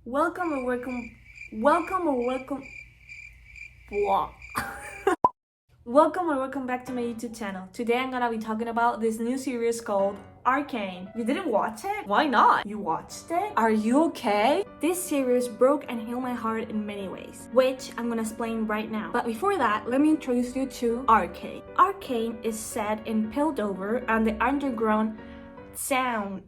Welcome or welcome, welcome or welcome, blah. Welcome or welcome back to my YouTube channel. Today I'm gonna be talking about this new series called Arcane. You didn't watch it? Why not? You watched it? Are you okay? This series broke and healed my heart in many ways, which I'm gonna explain right now. But before that, let me introduce you to Arcane. Arcane is set in Piltover and the underground sound.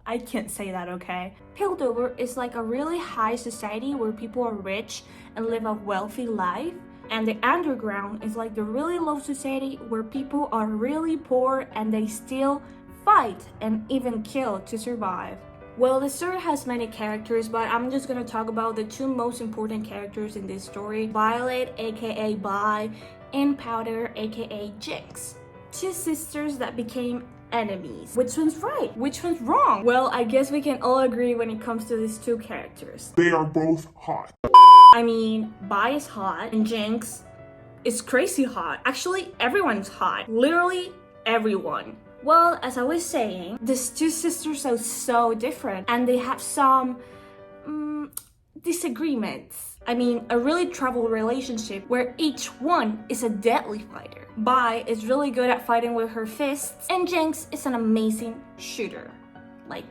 I can't say that, okay? Piltover is like a really high society where people are rich and live a wealthy life. And the underground is like the really low society where people are really poor and they still fight and even kill to survive. Well, the story has many characters, but I'm just gonna talk about the two most important characters in this story. Violet, aka Vi, and Powder, aka Jinx. Two sisters that became enemies. Which one's right? Which one's wrong? Well, I guess we can all agree when it comes to these two characters. They are both hot. I mean, Vi is hot and Jinx is crazy hot. Actually, everyone's hot. Literally everyone. Well, as I was saying, these two sisters are so different and they have some disagreements. I mean, a really troubled relationship where each one is a deadly fighter. Vi is really good at fighting with her fists and Jinx is an amazing shooter. Like,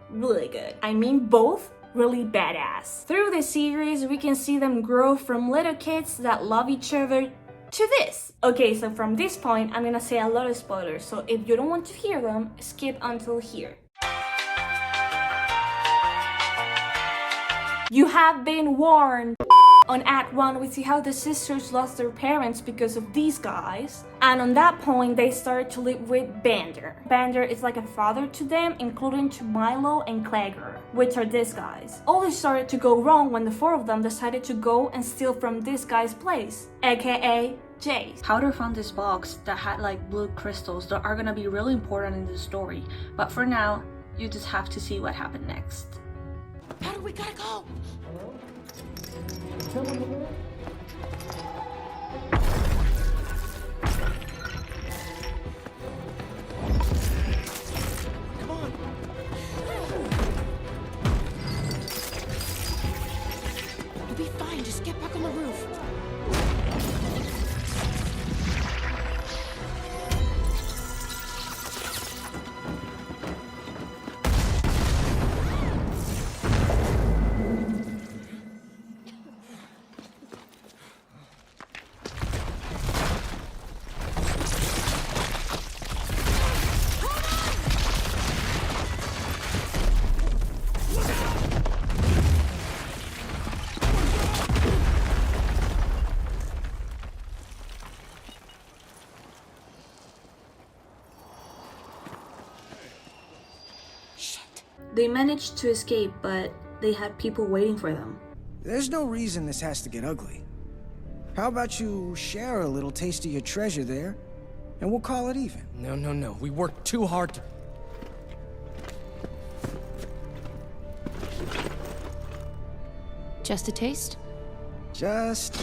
really good. I mean, both really badass. Through the series, we can see them grow from little kids that love each other to this. Okay, so from this point, I'm gonna say a lot of spoilers, so if you don't want to hear them, skip until here. You have been warned! On Act 1, we see how the sisters lost their parents because of these guys. And on that point, they started to live with Vander. Vander is like a father to them, including to Milo and Claggor, which are these guys. All this started to go wrong when the four of them decided to go and steal from this guy's place, aka Jace. Powder found this box that had like blue crystals that are gonna be really important in the story. But for now, you just have to see what happened next. Powder, we gotta go! Come on! You'll be fine, just get back on the roof. They managed to escape, but they had people waiting for them. There's no reason this has to get ugly. How about you share a little taste of your treasure there, and we'll call it even? No. We worked too hard to... Just a taste? Just...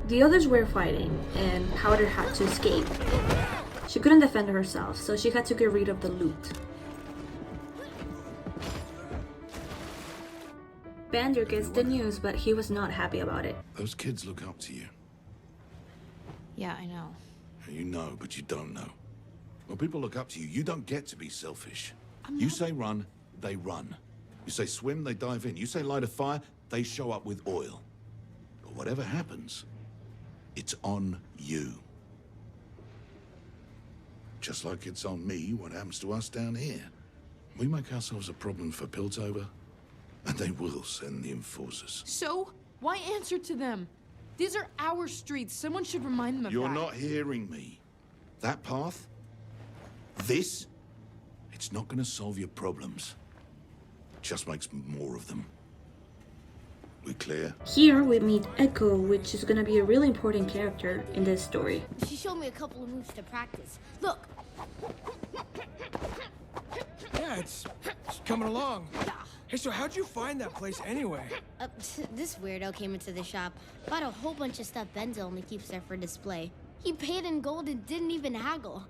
The others were fighting, and Powder had to escape. She couldn't defend herself, so she had to get rid of the loot. Vander gets the news, but he was not happy about it. Those kids look up to you. Yeah, I know. You know, but you don't know. When people look up to you, you don't get to be selfish. You say run, they run. You say swim, they dive in. You say light a fire, they show up with oil. But whatever happens, it's on you. Just like it's on me what happens to us down here. We make ourselves a problem for Piltover, and they will send the enforcers. So? Why answer to them? These are our streets. Someone should remind them of that. You're not hearing me. That path, this, it's not gonna solve your problems. It just makes more of them. We clear? Here we meet Echo, which is gonna be a really important character in this story. She showed me a couple of moves to practice. Look! Yeah, it's coming along. Hey, so how'd you find that place anyway? This weirdo came into the shop, bought a whole bunch of stuff Benzo only keeps there for display. He paid in gold and didn't even haggle.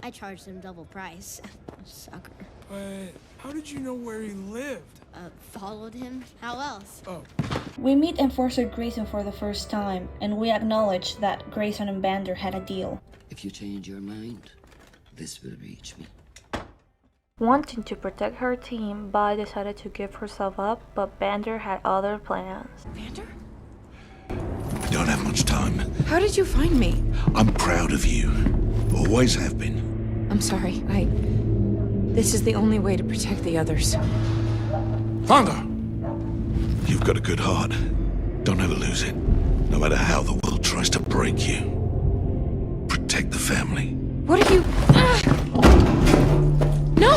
I charged him double price. Sucker. But how did you know where he lived? Followed him? How else? Oh, We meet Enforcer Grayson for the first time, and we acknowledge that Grayson and Bander had a deal. If you change your mind, this will reach me. Wanting to protect her team, Bai decided to give herself up, but Bander had other plans. Vander? You don't have much time. How did you find me? I'm proud of you. Always have been. I'm sorry. This is the only way to protect the others. Thunder! You've got a good heart. Don't ever lose it. No matter how the world tries to break you. Protect the family. What have you... No!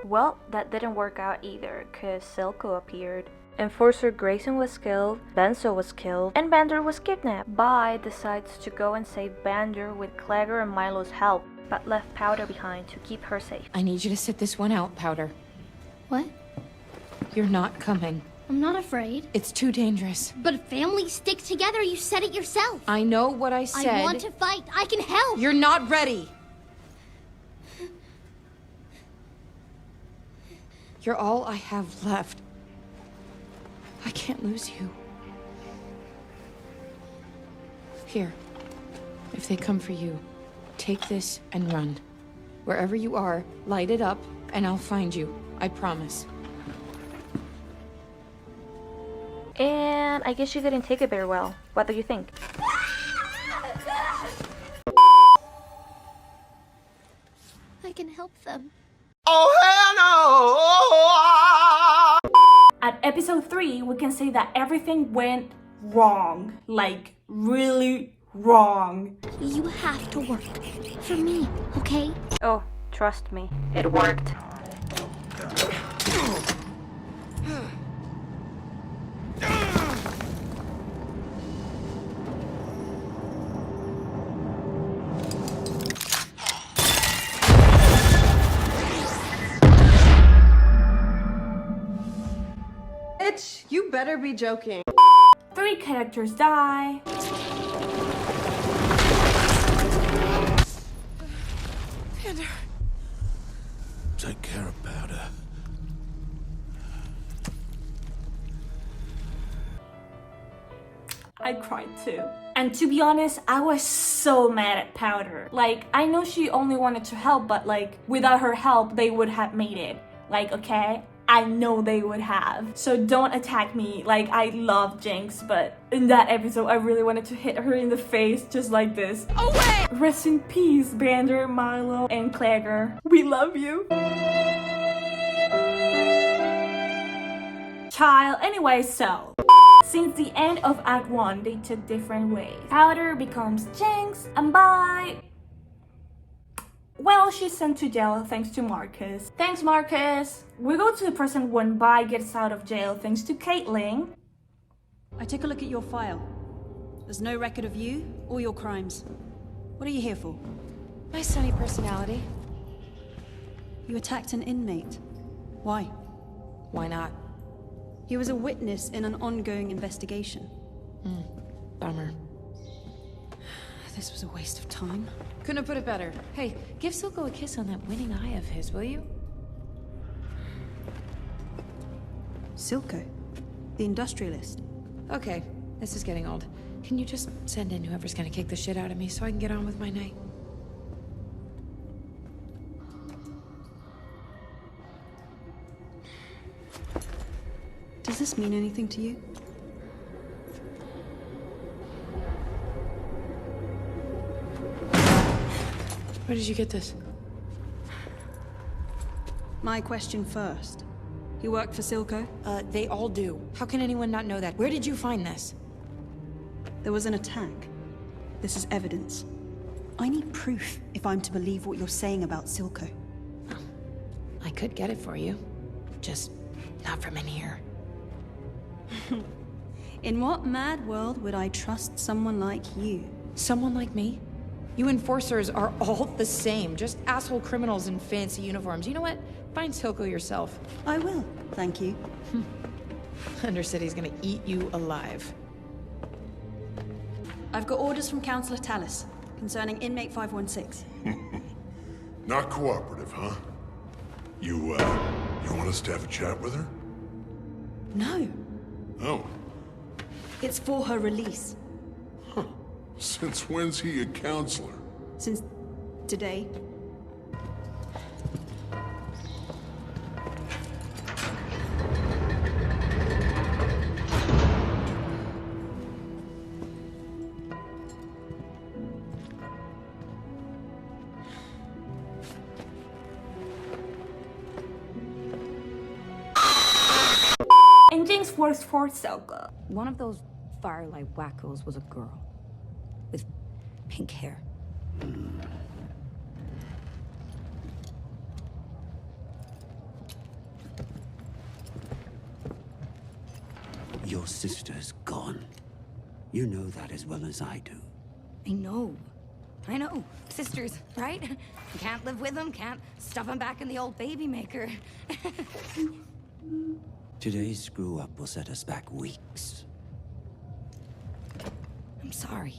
Well, that didn't work out either, cause Silco appeared. Enforcer Grayson was killed, Benzo was killed, and Bander was kidnapped. Bai decides to go and save Bander with Clagger and Milo's help, but left Powder behind to keep her safe. I need you to sit this one out, Powder. What? You're not coming. I'm not afraid. It's too dangerous. But families stick together. You said it yourself. I know what I said. I want to fight. I can help. You're not ready. You're all I have left. I can't lose you. Here. If they come for you, take this and run. Wherever you are, light it up, and I'll find you. I promise. And I guess you didn't take it very well. What do you think? I can help them. At episode 3, we can say that everything went wrong. Like, really wrong. You have to work. For me, okay? Oh, trust me, it worked. Bitch, you better be joking. 3 characters die. Vander. Take care of Powder. I cried too. And to be honest, I was so mad at Powder. Like, I know she only wanted to help, but like, without her help, they would have made it. Like, okay? I know they would have. So don't attack me. Like, I love Jinx, but in that episode, I really wanted to hit her in the face just like this. Away! Rest in peace, Bander, Milo, and Clagger. We love you. Child. Anyway, so since the end of Act 1, they took different ways. Powder becomes Jinx, and Bai, well, she's sent to jail thanks to Marcus. Thanks, Marcus. We go to the present when Bai gets out of jail thanks to Caitlin. I took a look at your file. There's no record of you or your crimes. What are you here for? My sunny personality. You attacked an inmate. Why? Why not? He was a witness in an ongoing investigation. Bummer. This was a waste of time. Couldn't have put it better. Hey, give Silco a kiss on that winning eye of his, will you? Silco, the industrialist. Okay, this is getting old. Can you just send in whoever's gonna kick the shit out of me so I can get on with my night? Does this mean anything to you? Where did you get this? My question first. You work for Silco? They all do. How can anyone not know that? Where did you find this? There was an attack. This is evidence. I need proof if I'm to believe what you're saying about Silco. I could get it for you. Just not from in here. In what mad world would I trust someone like you? Someone like me? You enforcers are all the same. Just asshole criminals in fancy uniforms. You know what? Find Silco yourself. I will, thank you. Undercity's gonna eat you alive. I've got orders from Councillor Tallis concerning inmate 516. Not cooperative, huh? You want us to have a chat with her? No, Oh. it's for her release. Huh. Since when's he a counselor? Since today. And Jinx works for Silka. One of those Firelight wackos was a girl. With pink hair. Your sister's gone. You know that as well as I do. I know. I know. Sisters, right? Can't live with them, can't stuff them back in the old baby maker. Today's screw-up will set us back weeks. I'm sorry.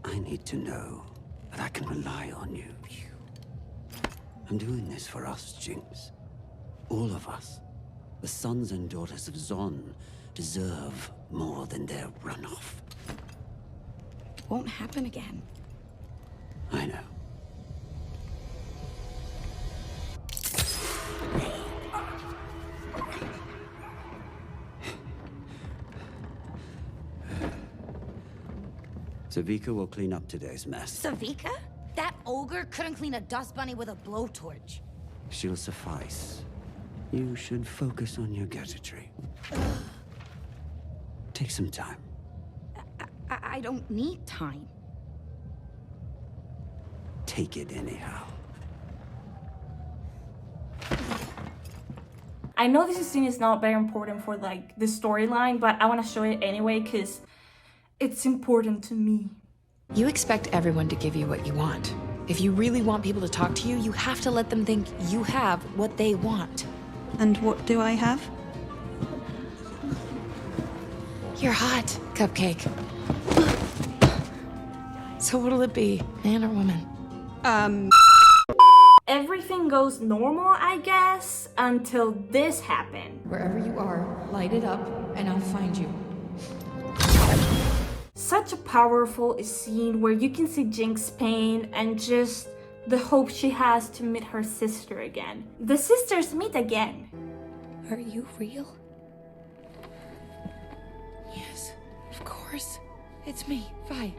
I need to know that I can rely on you. I'm doing this for us, Jinx. All of us. The sons and daughters of Zon deserve more than their runoff. Won't happen again. I know. Savika will clean up today's mess. Savika? That ogre couldn't clean a dust bunny with a blowtorch. She'll suffice. You should focus on your gadgetry. Take some time. I don't need time. Take it anyhow. I know this scene is not very important for like the storyline, but I want to show it anyway because it's important to me. You expect everyone to give you what you want. If you really want people to talk to you, you have to let them think you have what they want. And what do I have? You're hot, Cupcake. So what'll it be, man or woman? Everything goes normal, I guess, until this happened. Wherever you are, light it up, and I'll find you. Such a powerful scene where you can see Jinx's pain and just the hope she has to meet her sister again. The sisters meet again. Are you real? Yes, of course. It's me, Vi.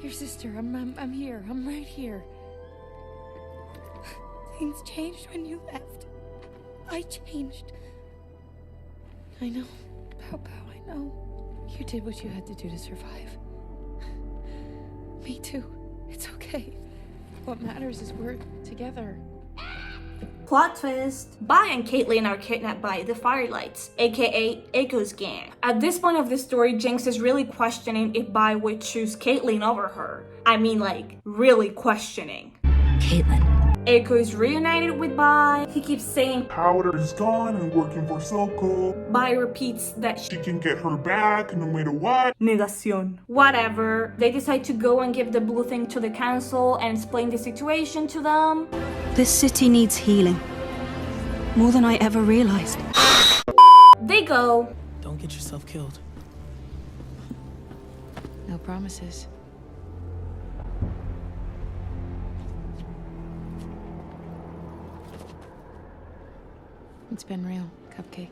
Your sister. I'm here. I'm right here. Things changed when you left. I changed. I know. Pow Pow, I know. You did what you had to do to survive. Me too. It's okay. What matters is we're together. Plot twist. Vi and Caitlyn are kidnapped by the Firelights, aka Echo's gang. At this point of the story, Jinx is really questioning if Vi would choose Caitlyn over her. I mean, like, really questioning. Caitlyn. Echo is reunited with Vi. He keeps saying Powder is gone and working for Silco. Vi repeats that She can get her back no matter what. Negación. Whatever. They decide to go and give the blue thing to the council and explain the situation to them. This city needs healing. More than I ever realized. They go. Don't get yourself killed. No promises. It's been real, Cupcake.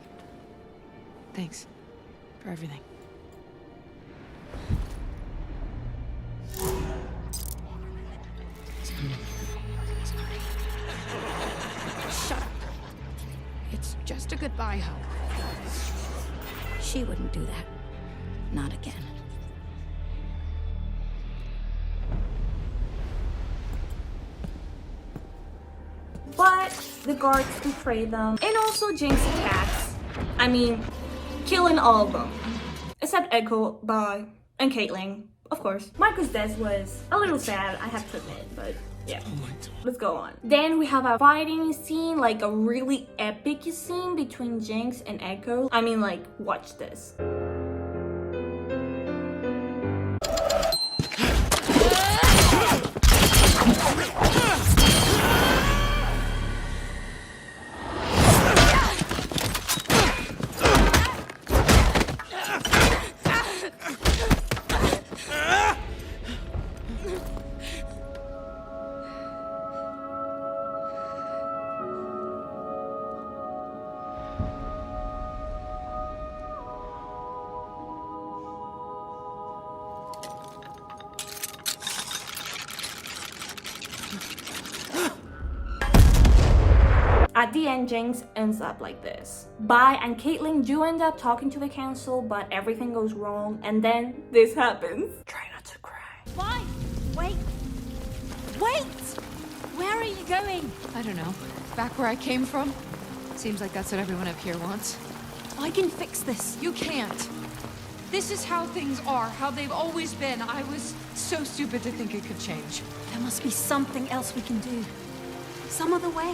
Thanks for everything. Shut up. It's just a goodbye hug. She wouldn't do that. Not again. But the guards betray them. And also Jinx attacks. I mean, killing all of them. Except Echo, Vi, and Caitlyn, of course. Marco's death was a little sad, I have to admit, but yeah. Let's go on. Then we have a fighting scene, like a really epic scene between Jinx and Echo. I mean, like, watch this. At the end, Jinx ends up like this. Bai and Caitlyn do end up talking to the council, but everything goes wrong, and then this happens. Try not to cry. Why? Wait. Wait! Where are you going? I don't know. Back where I came from? Seems like that's what everyone up here wants. I can fix this. You can't. This is how things are, how they've always been. I was so stupid to think it could change. There must be something else we can do. Some other way.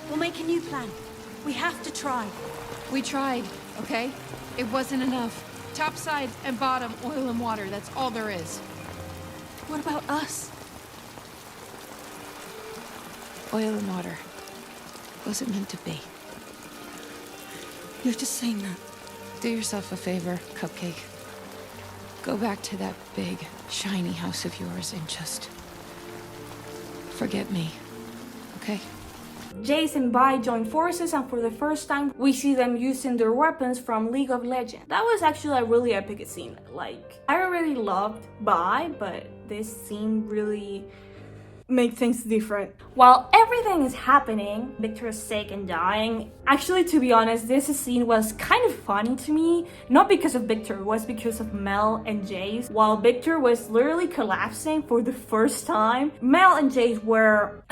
We'll make a new plan. We have to try. We tried, okay? It wasn't enough. Top side and bottom, oil and water, that's all there is. What about us? Oil and water. Wasn't meant to be. You're just saying that. Do yourself a favor, Cupcake. Go back to that big, shiny house of yours and just... forget me, okay? Jace and Bai join forces, and for the first time, we see them using their weapons from League of Legends. That was actually a really epic scene. Like, I already loved Bai, but this scene really made things different. While everything is happening, Victor is sick and dying. Actually, to be honest, this scene was kind of funny to me. Not because of Victor, it was because of Mel and Jace. While Victor was literally collapsing for the first time, Mel and Jace were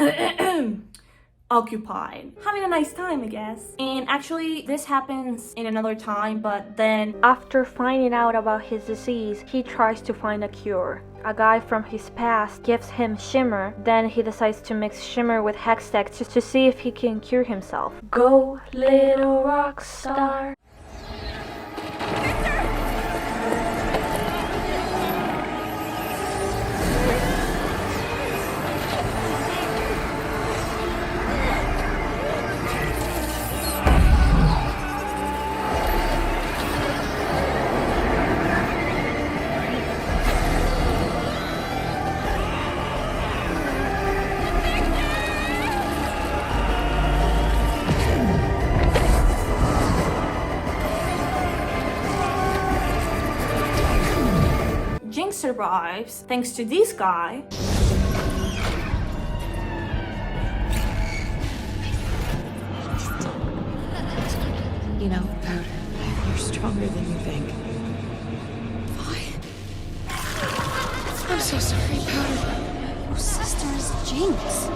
occupied, having a nice time, I guess. And actually, this happens in another time, but then after finding out about his disease, he tries to find a cure. A guy from his past gives him Shimmer, then he decides to mix Shimmer with Hextech just to see if he can cure himself. Go, little rock star. Jinx survives thanks to this guy. You know, Powder, you're stronger than you think. I'm so sorry, Powder. Your sister is Jinx.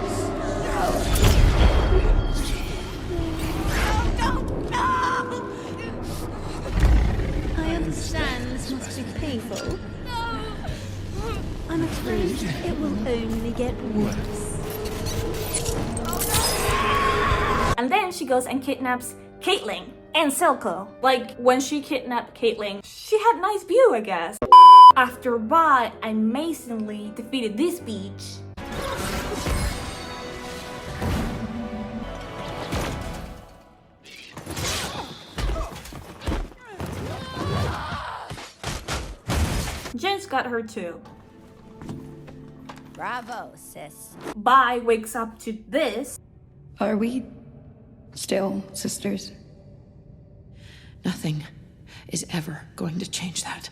I understand this must be painful. I'm afraid it will only get worse. And then she goes and kidnaps Caitlyn and Silco. Like, when she kidnapped Caitlyn, she had a nice view, I guess. After Bai and Masonly defeated this beach, Jinx got her too. Bravo, sis. Bai wakes up to this. Are we still sisters? Nothing is ever going to change that.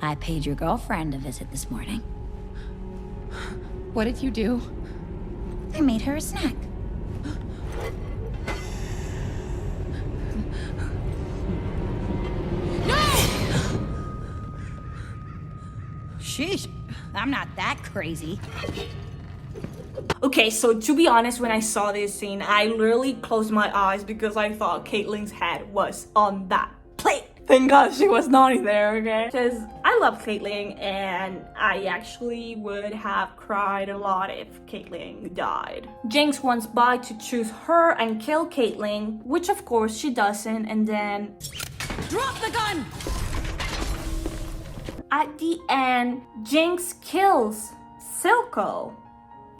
I paid your girlfriend a visit this morning. What did you do? I made her a snack. Sheesh, I'm not that crazy. Okay, so to be honest, when I saw this scene, I literally closed my eyes because I thought Caitlyn's head was on that plate. Thank God she was not in there, okay? Because I love Caitlyn, and I actually would have cried a lot if Caitlyn died. Jinx wants Bai to choose her and kill Caitlyn, which of course she doesn't, and then... Drop the gun! At the end, Jinx kills Silco.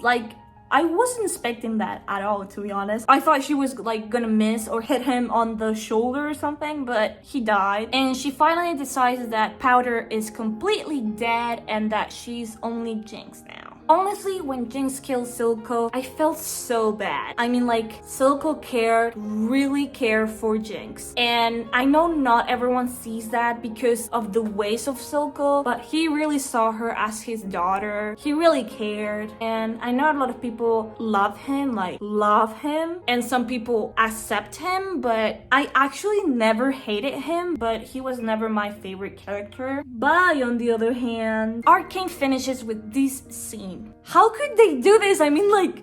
Like, I wasn't expecting that at all, to be honest. I thought she was like gonna miss or hit him on the shoulder or something, but he died. And she finally decides that Powder is completely dead and that she's only Jinx now. Honestly, when Jinx killed Silco, I felt so bad. I mean, like, Silco really cared for Jinx. And I know not everyone sees that because of the ways of Silco, but he really saw her as his daughter. He really cared. And I know a lot of people love him, and some people accept him, but I actually never hated him, but he was never my favorite character. But on the other hand, Arcane finishes with this scene. How could they do this? I mean, like,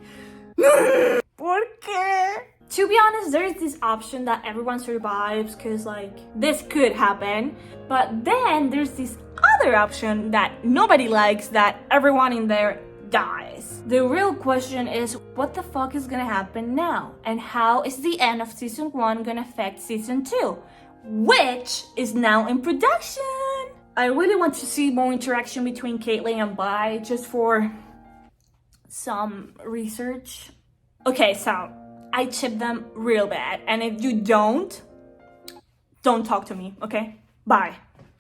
¿por qué? To be honest, there is this option that everyone survives because, like, this could happen. But then there's this other option that nobody likes, that everyone in there dies. The real question is, what the fuck is gonna happen now? And how is the end of season 1 gonna affect season 2? Which is now in production. I really want to see more interaction between Caitlyn and Vi, just for some research. Okay, so I chip them real bad, and if you don't talk to me, okay? Bye.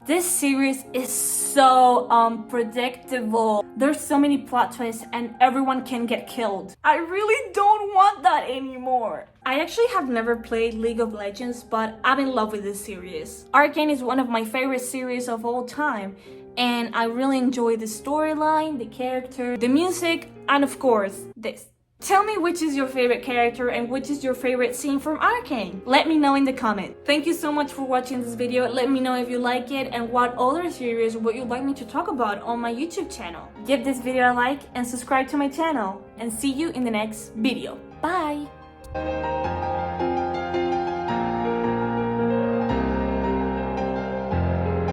This series is so unpredictable. There's so many plot twists and everyone can get killed. I really don't want that anymore. I actually have never played League of Legends, but I'm in love with this series. Arcane is one of my favorite series of all time, and I really enjoy the storyline, the character, the music, and of course, this. Tell me which is your favorite character and which is your favorite scene from Arcane. Let me know in the comment. Thank you so much for watching this video. Let me know if you like it and what other series would you like me to talk about on my YouTube channel. Give this video a like and subscribe to my channel. And see you in the next video. Bye!